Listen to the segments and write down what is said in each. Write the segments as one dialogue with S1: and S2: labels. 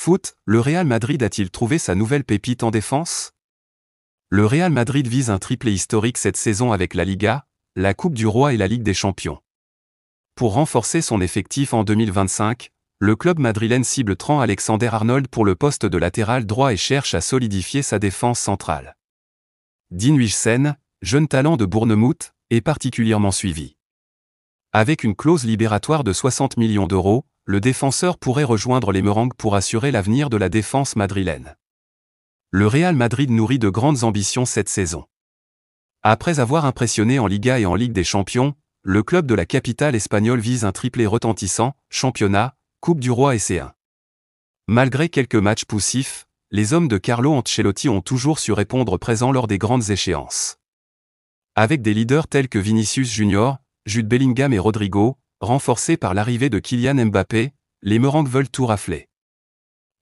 S1: Foot, le Real Madrid a-t-il trouvé sa nouvelle pépite en défense? Le Real Madrid vise un triplé historique cette saison avec la Liga, la Coupe du Roi et la Ligue des Champions. Pour renforcer son effectif en 2025, le club madrilène cible Trent Alexander-Arnold pour le poste de latéral droit et cherche à solidifier sa défense centrale. Dean Huijsen, jeune talent de Bournemouth, est particulièrement suivi. Avec une clause libératoire de 60 millions d'euros, le défenseur pourrait rejoindre les Merengues pour assurer l'avenir de la défense madrilène. Le Real Madrid nourrit de grandes ambitions cette saison. Après avoir impressionné en Liga et en Ligue des Champions, le club de la capitale espagnole vise un triplé retentissant, championnat, Coupe du Roi et C1. Malgré quelques matchs poussifs, les hommes de Carlo Ancelotti ont toujours su répondre présents lors des grandes échéances. Avec des leaders tels que Vinicius Junior, Jude Bellingham et Rodrigo, renforcés par l'arrivée de Kylian Mbappé, les Merengues veulent tout rafler.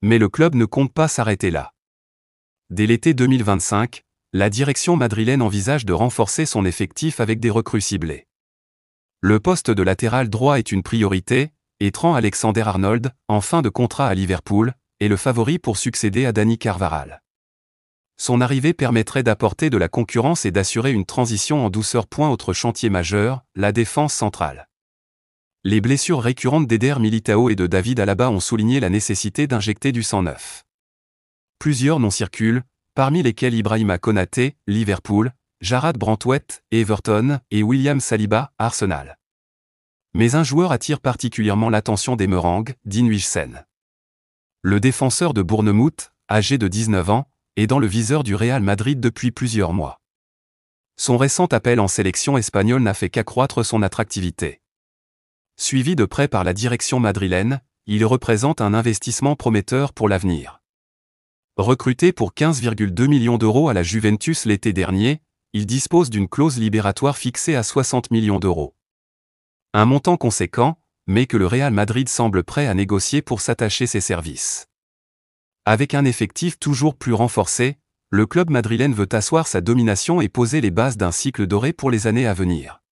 S1: Mais le club ne compte pas s'arrêter là. Dès l'été 2025, la direction madrilène envisage de renforcer son effectif avec des recrues ciblées. Le poste de latéral droit est une priorité, et Trent Alexander-Arnold, en fin de contrat à Liverpool, est le favori pour succéder à Dani Carvajal. Son arrivée permettrait d'apporter de la concurrence et d'assurer une transition en douceur. Autre chantier majeur, la défense centrale. Les blessures récurrentes d'Eder Militao et de David Alaba ont souligné la nécessité d'injecter du sang neuf. Plusieurs noms circulent, parmi lesquels Ibrahima Konaté, Liverpool, Jarrad Brantwaite, Everton, et William Saliba, Arsenal. Mais un joueur attire particulièrement l'attention des Merengues, Dean Huijsen. Le défenseur de Bournemouth, âgé de 19 ans, est dans le viseur du Real Madrid depuis plusieurs mois. Son récent appel en sélection espagnole n'a fait qu'accroître son attractivité. Suivi de près par la direction madrilène, il représente un investissement prometteur pour l'avenir. Recruté pour 15,2 millions d'euros à la Juventus l'été dernier, il dispose d'une clause libératoire fixée à 60 millions d'euros. Un montant conséquent, mais que le Real Madrid semble prêt à négocier pour s'attacher ses services. Avec un effectif toujours plus renforcé, le club madrilène veut asseoir sa domination et poser les bases d'un cycle doré pour les années à venir.